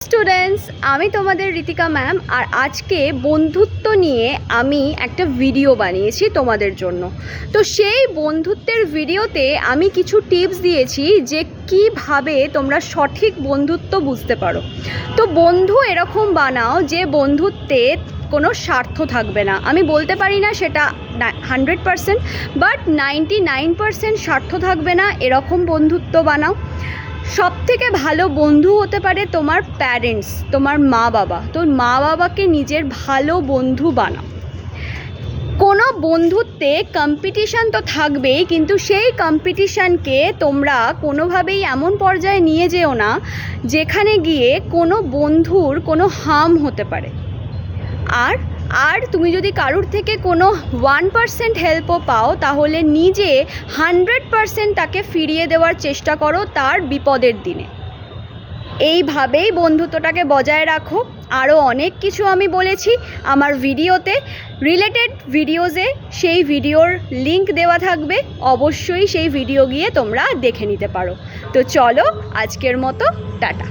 Students, আমি তোমাদের Ritika ma'am. আর আজকে বন্ধুত্ব নিয়ে আমি একটা ভিডিও বানিয়েছি তোমাদের জন্য। তো সেই বন্ধুত্বের ভিডিওতে আমি কিছু টিপস দিয়েছি যে কিভাবে তোমরা সঠিক বন্ধুত্ব বুঝতে পারো। তো বন্ধু এরকম বানাও যে বন্ধুত্বে কোনো স্বার্থ থাকবে না। আমি বলতে পারি না সেটা 100%, বাট 99% স্বার্থ থাকবে না, এরকম বন্ধুত্ব বানাও। সবথেকে ভালো বন্ধু হতে পারে তোমার প্যারেন্টস, তোমার মা বাবা। তো মা বাবাকে নিজের ভালো বন্ধু বানাও। কোনো বন্ধুত্বে কম্পিটিশান তো থাকবেই, কিন্তু সেই কম্পিটিশানকে তোমরা কোনোভাবেই এমন পর্যায়ে নিয়ে যেও না যেখানে গিয়ে কোনো বন্ধুর কোনো হার্ম হতে পারে। আর তুমি যদি কারুর থেকে কোনো 1% হেল্পও পাও, তাহলে নিজে 100% তাকে ফিরিয়ে দেওয়ার চেষ্টা করো তার বিপদের দিনে। এইভাবেই বন্ধুত্বটাকে বজায় রাখো। আরও অনেক কিছু আমি বলেছি আমার ভিডিওতে, রিলেটেড ভিডিওসে। সেই ভিডিওর লিংক দেওয়া থাকবে, অবশ্যই সেই ভিডিও গিয়ে তোমরা দেখে নিতে পারো। তো চলো, আজকের মতো টাটা।